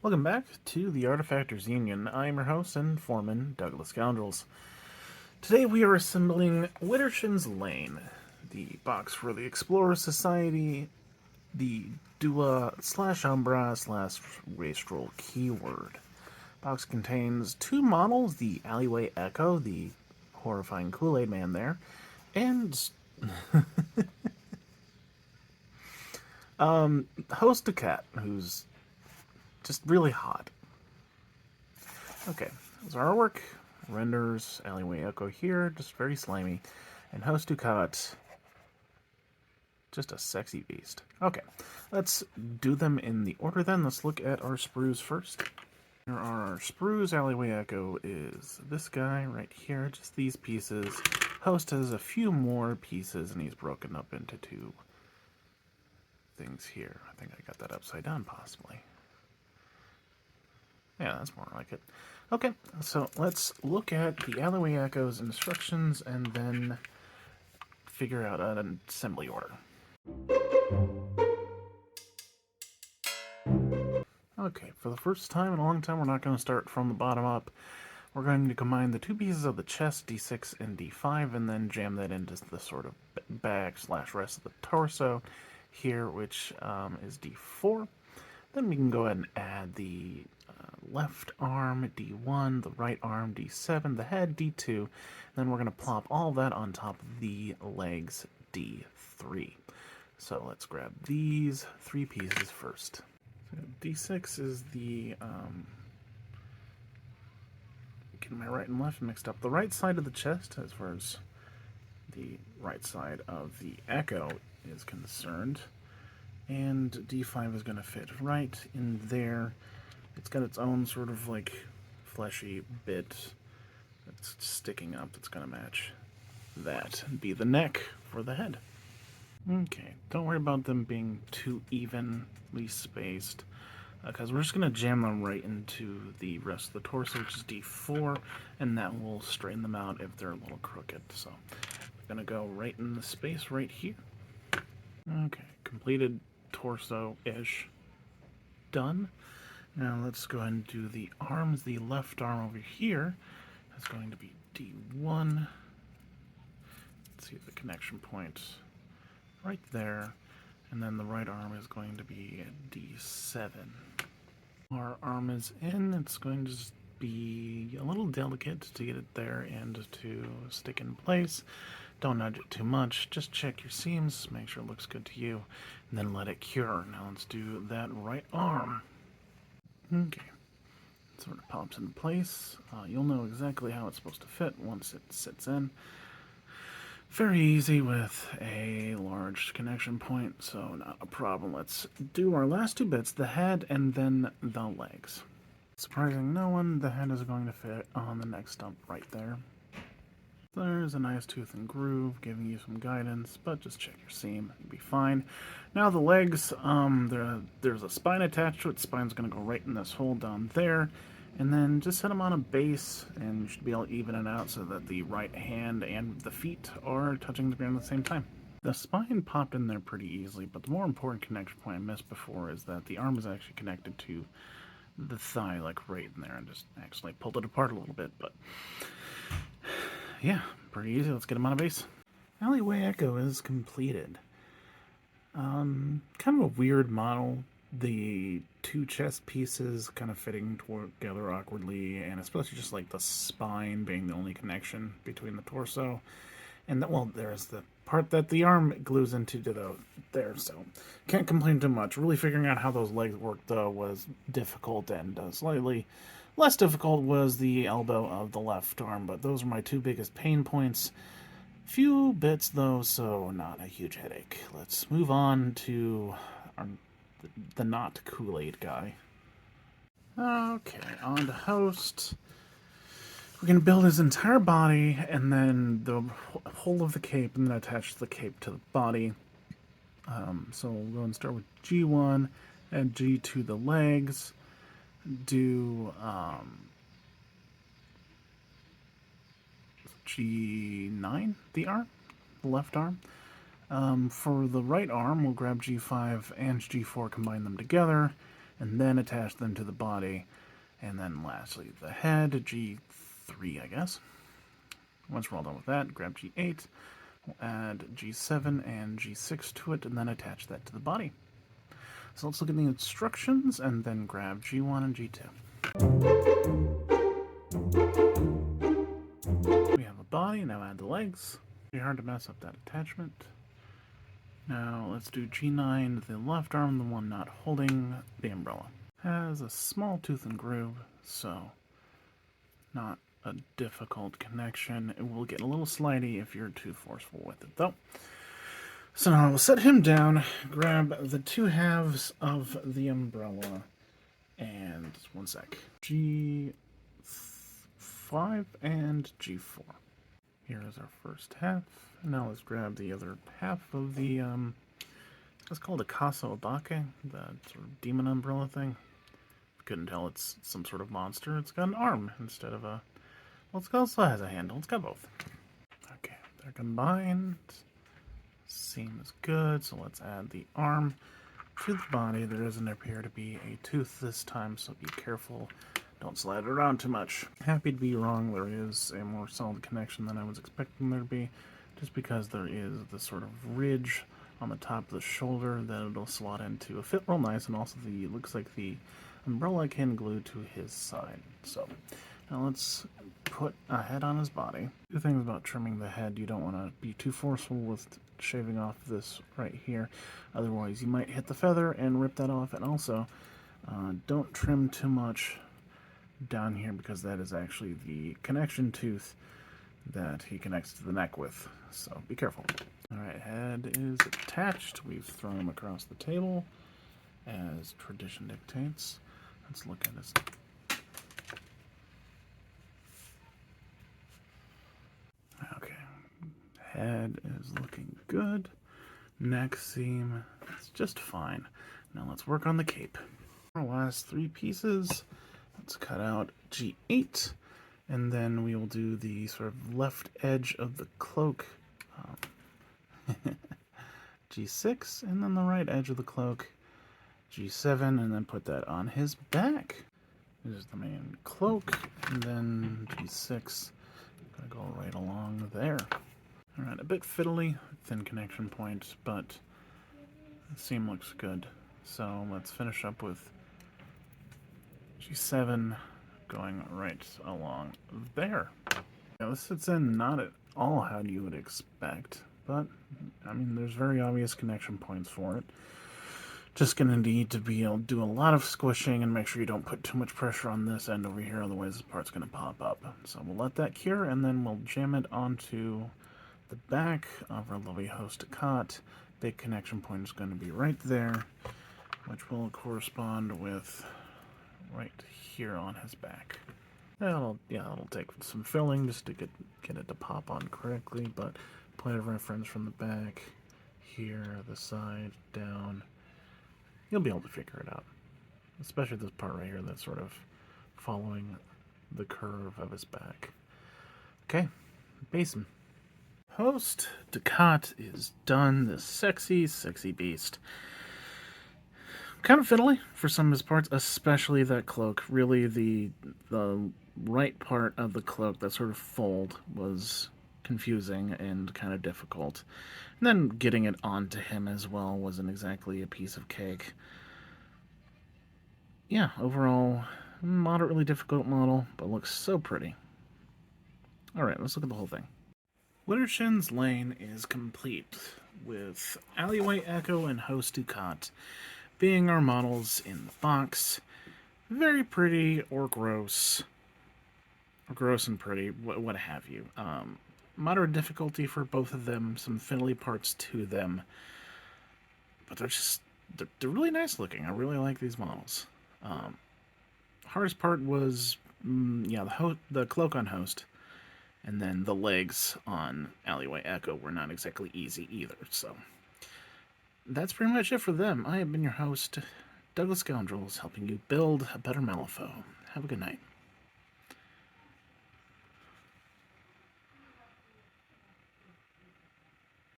Welcome back to the Artefactors Union. I am your host and foreman, Douglas Scoundrels. Today we are assembling Widdershins Lane, the box for the Explorers Society, the Dua/Umbra/Wastrel keyword. Box contains two models, the Alleyway Echo, the horrifying Kool-Aid man there, and host Ducat, who's just really hot. Okay, there's our artwork. Renders, Alleyway Echo here, just very slimy. And host Ducat, just a sexy beast. Okay, let's do them in the order then. Let's look at our sprues first. Here are our sprues. Alleyway Echo is this guy right here, just these pieces. Host has a few more pieces, and he's broken up into two things here. I think I got that upside down, possibly. Yeah, that's more like it. Okay, so let's look at the Alleyway Echo's instructions and then figure out an assembly order. Okay, for the first time in a long time, we're not going to start from the bottom up. We're going to combine the two pieces of the chest, D6 and D5, and then jam that into the sort of bag/rest of the torso here, which is D4. Then we can go ahead and add the left arm, D1, the right arm, D7, the head, D2. Then we're going to plop all that on top of the legs, D3. So let's grab these three pieces first. So D6 is the, getting my right and left mixed up. The right side of the chest, as far as the right side of the Echo is concerned. And D5 is going to fit right in there. It's got its own sort of like fleshy bit that's sticking up that's going to match that and be the neck for the head. Okay, don't worry about them being too evenly spaced because we're just going to jam them right into the rest of the torso, which is D4, and that will straighten them out if they're a little crooked. So we're going to go right in the space right here. Okay, completed torso-ish. Done. Now let's go ahead and do the arms. The left arm over here is going to be D1. Let's see the connection point right there. And then the right arm is going to be D7. Our arm is in. It's going to just be a little delicate to get it there and to stick in place. Don't nudge it too much. Just check your seams, make sure it looks good to you, and then let it cure. Now let's do that right arm. Okay, it sort of pops into place. You'll know exactly how it's supposed to fit once it sits in. Very easy with a large connection point, so not a problem. Let's do our last two bits, the head and then the legs. Surprising no one, the head is going to fit on the neck stump right there. There's a nice tooth and groove giving you some guidance, but just check your seam, you'll be fine. Now the legs, there's a spine attached to it. Spine's going to go right in this hole down there, and then just set them on a base, and you should be able to even it out so that the right hand and the feet are touching the ground at the same time. The spine popped in there pretty easily, but the more important connection point I missed before is that the arm is actually connected to the thigh, like right in there, and just actually pulled it apart a little bit, but yeah, pretty easy. Let's get him on a base. Alleyway Echo is completed. Kind of a weird model. The two chest pieces kind of fitting together awkwardly, and especially just like the spine being the only connection between the torso. And well, there's the part that the arm glues into there, so can't complain too much. Really figuring out how those legs work, though, was difficult, and slightly less difficult was the elbow of the left arm, but those are my two biggest pain points. Few bits, though, so not a huge headache. Let's move on to the not Kool-Aid guy. Okay, on to host. We're going to build his entire body, and then the whole of the cape, and then attach the cape to the body. So we'll go and start with G1, and G2 the legs. Do G9 the arm, the left arm. For the right arm, we'll grab G5 and G4, combine them together, and then attach them to the body. And then lastly, the head, G3, I guess. Once we're all done with that, grab G8, we'll add G7 and G6 to it, and then attach that to the body. So let's look at the instructions, and then grab G1 and G2. We have a body, now add the legs. Pretty hard to mess up that attachment. Now let's do G9, the left arm, the one not holding the umbrella. Has a small tooth and groove, so not a difficult connection. It will get a little slidey if you're too forceful with it, though. So now we'll set him down, grab the two halves of the umbrella, and one sec. G5 and G4. Here is our first half. And now let's grab the other half of the, it's called a Kaso Obake, that sort of demon umbrella thing. Couldn't tell it's some sort of monster. It's got an arm instead of a... Well, it also has a handle. It's got both. Okay, they're combined. Seems good, so let's add the arm to the body. There doesn't appear to be a tooth this time, so be careful. Don't slide it around too much. Happy to be wrong. There is a more solid connection than I was expecting there to be, just because there is this sort of ridge on the top of the shoulder that it'll slot into. It'll fit real nice, and also it looks like the umbrella can glue to his side. So now let's put a head on his body. Two things about trimming the head: you don't want to be too forceful with shaving off this right here, otherwise you might hit the feather and rip that off. And also don't trim too much down here, because that is actually the connection tooth that he connects to the neck with, so be careful. Alright, head is attached. We've thrown him across the table as tradition dictates. Let's look at his... Okay, head is looking good. Neck seam is just fine. Now let's work on the cape. Our last three pieces. Let's cut out G8, and then we will do the sort of left edge of the cloak, G6, and then the right edge of the cloak, G7, and then put that on his back. This is the main cloak, and then G6, gonna go right along there. Alright, a bit fiddly, thin connection point, but the seam looks good. So let's finish up with G7 going right along there. Now this fits in not at all how you would expect, but I mean there's very obvious connection points for it. Just gonna need to be able to do a lot of squishing and make sure you don't put too much pressure on this end over here, otherwise this part's gonna pop up. So we'll let that cure, and then we'll jam it onto the back of our lovely host Ducat. Big connection point is going to be right there, which will correspond with right here on his back. It'll take some filling just to get it to pop on correctly, but point of reference from the back, here, the side, down, you'll be able to figure it out. Especially this part right here that's sort of following the curve of his back. Okay, basin. Host Ducat is done, this sexy, sexy beast. Kind of fiddly for some of his parts, especially that cloak. Really, the right part of the cloak, that sort of fold, was confusing and kind of difficult. And then getting it onto him as well wasn't exactly a piece of cake. Yeah, overall, moderately difficult model, but looks so pretty. Alright, let's look at the whole thing. Widdershins Lane is complete, with Alleyway Echo and Host Ducat being our models in the box. Very pretty or gross and pretty, what have you. Moderate difficulty for both of them, some fiddly parts to them, but they're really nice looking. I really like these models. Hardest part was, the cloak on Host, and then the legs on Alleyway Echo were not exactly easy either, so that's pretty much it for them. I have been your host, Douglas Scoundrels, helping you build a better Malifaux. Have a good night.